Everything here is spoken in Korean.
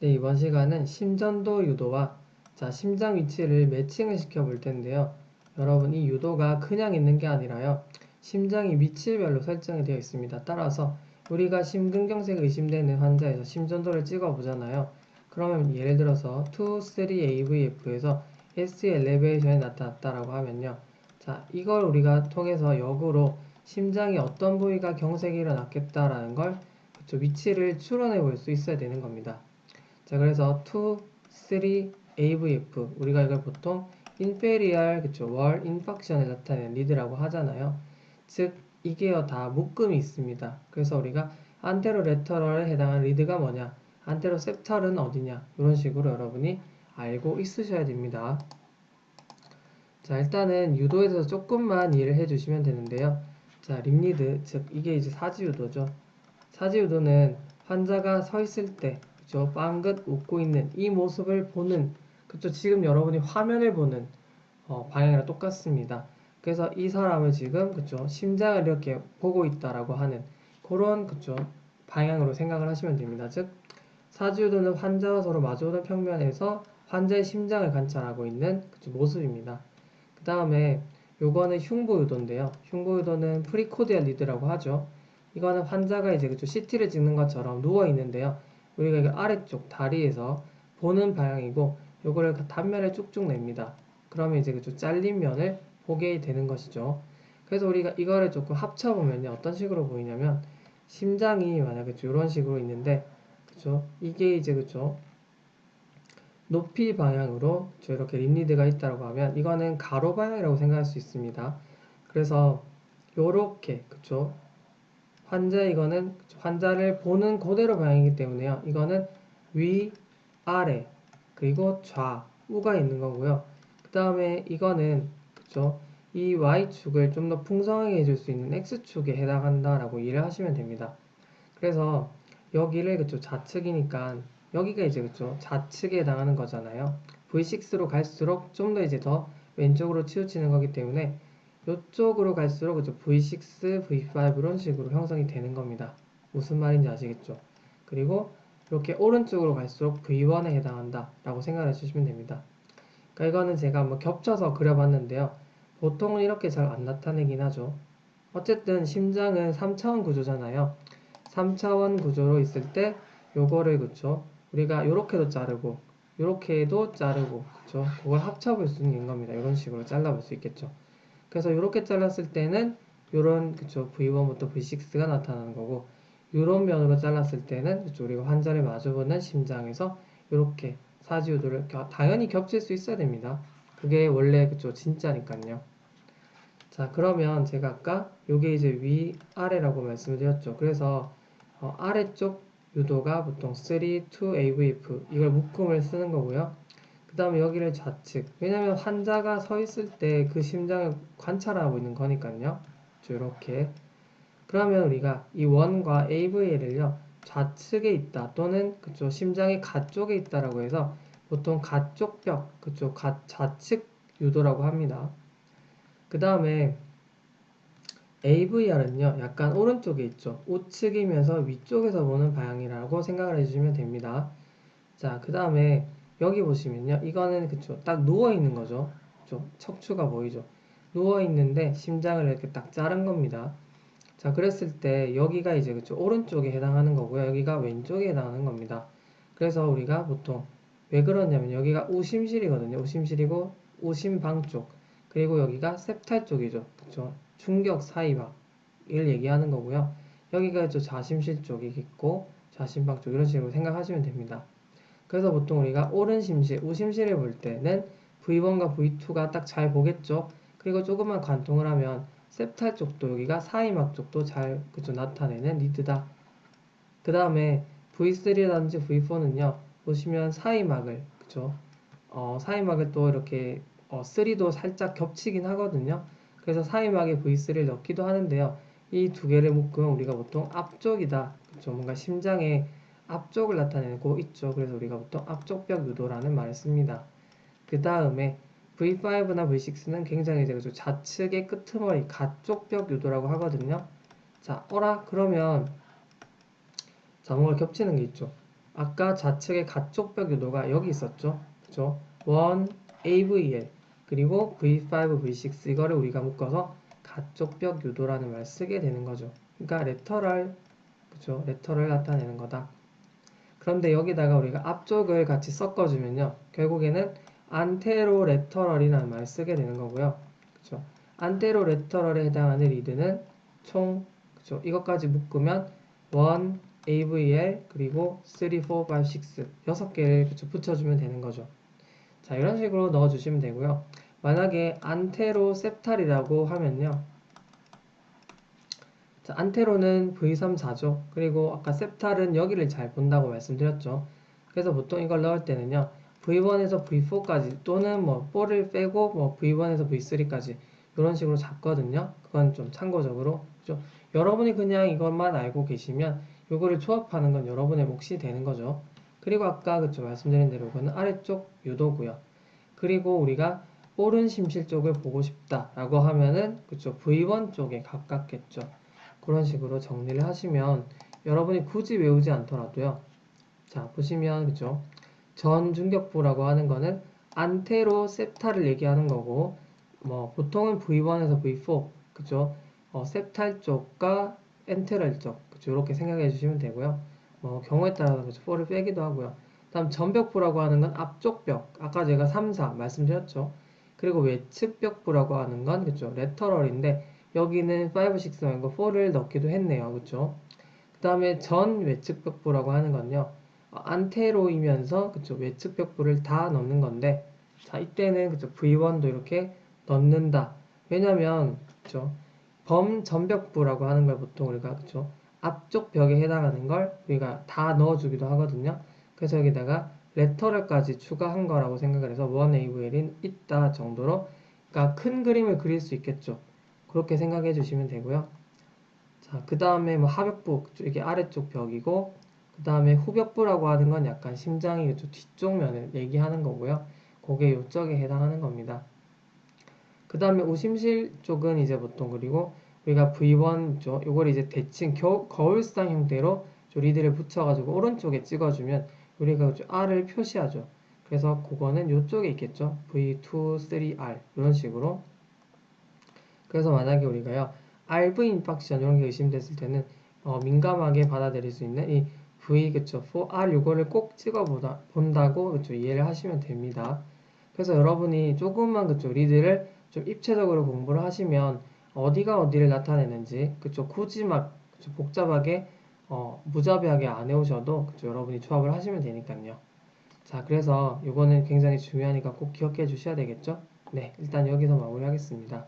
네, 이번 시간은 심전도 유도와 심장 위치를 매칭을 시켜 볼 텐데요. 여러분, 이 유도가 그냥 있는 게 아니라요. 심장이 위치별로 설정이 되어 있습니다. 따라서 우리가 심근경색 의심되는 환자에서 심전도를 찍어 보잖아요. 그러면 예를 들어서 2, 3 AVF에서 S 엘리베이션이 나타났다라고 하면요. 이걸 우리가 통해서 역으로 심장이 어떤 부위가 경색이 일어났겠다라는 걸 위치를 추론해 볼 수 있어야 되는 겁니다. 그래서 2, 3, AVF 우리가 이걸 보통 인페리얼 월 인팍션을 나타내는 리드라고 하잖아요. 즉 이게요 다 묶음이 있습니다. 그래서 우리가 안테로 레터럴에 해당하는 리드가 뭐냐, 안테로 septal은 어디냐, 이런 식으로 여러분이 알고 있으셔야 됩니다. 일단은 유도에 대해서 조금만 이해를 해주시면 되는데요. 립리드, 즉 이게 이제 사지유도죠. 사지유도는 환자가 서 있을 때 그쵸, 빵긋 웃고 있는 이 모습을 보는, 그쵸, 지금 여러분이 화면을 보는 방향이랑 똑같습니다. 그래서 이 사람을 지금 그쵸, 심장을 이렇게 보고 있다라고 하는 그런 그쵸, 방향으로 생각을 하시면 됩니다. 즉 사지유도는 환자와 서로 마주오는 평면에서 환자의 심장을 관찰하고 있는 그쵸, 모습입니다. 그 다음에 요거는 흉부유도인데요. 흉부유도는 프리코디알 리드라고 하죠. 이거는 환자가 이제 그쵸, CT를 찍는 것처럼 누워 있는데요. 우리가 이 아래쪽 다리에서 보는 방향이고, 요거를 단면을 쭉쭉 냅니다. 그러면 이제 그쵸, 잘린 면을 보게 되는 것이죠. 그래서 우리가 이거를 조금 합쳐보면요, 어떤 식으로 보이냐면, 심장이 만약에 이런 식으로 있는데, 그쵸, 이게 이제 그쵸, 높이 방향으로 이렇게 립리드가 있다고 하면 이거는 가로 방향이라고 생각할 수 있습니다. 그래서 요렇게 그쵸, 이거는 환자를 보는 그대로 방향이기 때문에요. 이거는 위, 아래, 그리고 좌우가 있는 거고요. 그 다음에 이거는 그쵸, 이 Y축을 좀 더 풍성하게 해줄 수 있는 X축에 해당한다라고 이해를 하시면 됩니다. 그래서 여기를 그쵸, 좌측이니까 여기가 이제 그쵸, 좌측에 해당하는 거잖아요. V6로 갈수록 좀 더 이제 더 왼쪽으로 치우치는 거기 때문에 이쪽으로 갈수록 그쵸, V6, V5 이런 식으로 형성이 되는 겁니다. 무슨 말인지 아시겠죠? 그리고 이렇게 오른쪽으로 갈수록 V1에 해당한다 라고 생각해 주시면 됩니다. 그러니까 이거는 제가 한번 겹쳐서 그려봤는데요. 보통은 이렇게 잘 안 나타내긴 하죠. 어쨌든 심장은 3차원 구조잖아요. 3차원 구조로 있을 때 요거를 그쵸, 우리가 요렇게도 자르고 요렇게도 자르고 그쵸, 그걸 합쳐볼 수 있는 겁니다. 이런 식으로 잘라볼 수 있겠죠. 그래서 요렇게 잘랐을 때는 요런 그쵸, V1부터 V6가 나타나는 거고, 요런 면으로 잘랐을 때는 그쵸, 우리가 환자를 마주보는 심장에서 요렇게 사지유도를 당연히 겹칠 수 있어야 됩니다. 그게 원래 그쵸, 진짜니까요. 그러면 제가 아까 요게 이제 위 아래라고 말씀을 드렸죠. 그래서 아래쪽 유도가 보통 3, 2, AVF 이걸 묶음을 쓰는 거고요. 그 다음에 여기를 좌측, 왜냐면 환자가 서 있을 때 그 심장을 관찰하고 있는 거니까요. 이렇게. 그러면 우리가 이 원과 AVL을요 좌측에 있다 또는 그쪽 심장의 가쪽에 있다라고 해서 보통 가쪽벽, 그쪽 좌측 유도라고 합니다. 그 다음에 AVR은요, 약간 오른쪽에 있죠. 우측이면서 위쪽에서 보는 방향이라고 생각을 해주시면 됩니다. 그 다음에 여기 보시면요, 이거는 그쵸, 딱 누워있는 거죠. 그쵸? 척추가 보이죠. 누워있는데 심장을 이렇게 딱 자른 겁니다. 그랬을 때 여기가 이제 그쵸, 오른쪽에 해당하는 거고요. 여기가 왼쪽에 해당하는 겁니다. 그래서 우리가 보통 왜 그러냐면 여기가 우심실이거든요. 우심실이고 우심방 쪽. 그리고 여기가 septal 쪽이죠. 그쵸? 충격 사이막을 얘기하는 거고요. 여기가 저 좌심실 쪽이겠고 좌심방 쪽 이런 식으로 생각하시면 됩니다. 그래서 보통 우리가 오른심실, 우심실을 볼 때는 V1과 V2가 딱 잘 보겠죠. 그리고 조금만 관통을 하면 septal 쪽도 여기가 사이막 쪽도 잘 그쵸, 나타내는 리드다. 그 다음에 V3라든지 V4는요 보시면 사이막을 그쵸, 사이막을 또 이렇게 3도 살짝 겹치긴 하거든요. 그래서 사이막에 V3를 넣기도 하는데요. 이 두 개를 묶으면 우리가 보통 앞쪽이다. 그쵸? 뭔가 심장의 앞쪽을 나타내고 있죠. 그래서 우리가 보통 앞쪽벽 유도라는 말을 씁니다. 그 다음에 V5나 V6는 굉장히 이제 그쵸? 좌측의 끄트머리, 가쪽벽 유도라고 하거든요. 그러면 뭔가 겹치는 게 있죠. 아까 좌측의 가촉벽 요도가 여기 있었죠. 그죠? 1 AVL 그리고 V5, V6 이거를 우리가 묶어서 가촉벽 요도라는 말을 쓰게 되는 거죠. 그러니까 레터럴, 그죠? 레터럴 나타내는 거다. 그런데 여기다가 우리가 앞쪽을 같이 섞어주면요. 결국에는 안테로 레터럴이라는 말을 쓰게 되는 거고요. 그죠? 안테로 레터럴에 해당하는 리드는 총, 그죠? 이것까지 묶으면 1, AVL, 그리고 3, 4, 5, 6, 6개를 그쵸? 붙여주면 되는 거죠. 자, 이런 식으로 넣어주시면 되고요. 만약에 안테로 셉탈이라고 하면요. 자, 안테로는 V3, 4죠. 그리고 아까 셉탈은 여기를 잘 본다고 말씀드렸죠. 그래서 보통 이걸 넣을 때는요. V1에서 V4까지 또는 뭐 4를 빼고 뭐 V1에서 V3까지 이런 식으로 잡거든요. 그건 좀 참고적으로. 그죠? 여러분이 그냥 이것만 알고 계시면 이거를 조합하는 건 여러분의 몫이 되는 거죠. 그리고 아까 그쵸 말씀드린 대로 이거는 아래쪽 유도고요. 그리고 우리가 오른 심실 쪽을 보고 싶다라고 하면은 그쵸 V1 쪽에 가깝겠죠. 그런 식으로 정리를 하시면 여러분이 굳이 외우지 않더라도요. 자, 보시면 그죠? 전중격부라고 하는 거는 안테로 셉탈을 얘기하는 거고 뭐 보통은 V1에서 V4 그죠? 셉탈 쪽과 엔테럴 쪽 그죠? 이렇게 생각해 주시면 되고요. 경우에 따라서 그죠? 4를 빼기도 하고요. 다음 전벽부라고 하는 건 앞쪽 벽 아까 제가 3, 4 말씀드렸죠. 그리고 외측 벽부라고 하는 건 그죠? 레터럴인데 여기는 5, 6 말고 4를 넣기도 했네요. 그죠? 그 다음에 전 외측 벽부라고 하는 건요. 안테로이면서 그쵸 외측 벽부를 다 넣는 건데 자 이때는 그쵸 V1도 이렇게 넣는다. 왜냐면 그쵸 범전벽부라고 하는 걸 보통 우리가 그쵸 앞쪽 벽에 해당하는 걸 우리가 다 넣어주기도 하거든요. 그래서 여기다가 레터럴까지 추가한 거라고 생각을 해서 1AVL인 있다 정도로 그러니까 큰 그림을 그릴 수 있겠죠. 그렇게 생각해 주시면 되고요. 자, 그 다음에 뭐 하벽부, 이게 아래쪽 벽이고, 그 다음에 후벽부라고 하는 건 약간 심장이 뒤쪽 면을 얘기하는 거고요. 그게 요쪽에 해당하는 겁니다. 그 다음에 우심실 쪽은 이제 보통 그리고 우리가 V1죠. 요걸 이제 대칭, 거울상 형태로 리드를 붙여가지고 오른쪽에 찍어주면 우리가 R을 표시하죠. 그래서 그거는 요쪽에 있겠죠. V2, 3R 이런 식으로. 그래서 만약에 우리가요, RV 인팍션 이런 게 의심됐을 때는 민감하게 받아들일 수 있는 이 V 그쵸, 4R 요거를 꼭 찍어 본다고 그쵸, 이해를 하시면 됩니다. 그래서 여러분이 조금만 그쵸, 리드를 좀 입체적으로 공부를 하시면 어디가 어디를 나타내는지 그쵸, 굳이 막 그쵸, 복잡하게 무자비하게 안 해오셔도 그쵸, 여러분이 조합을 하시면 되니까요. 자, 그래서 요거는 굉장히 중요하니까 꼭 기억해 주셔야 되겠죠? 네, 일단 여기서 마무리하겠습니다.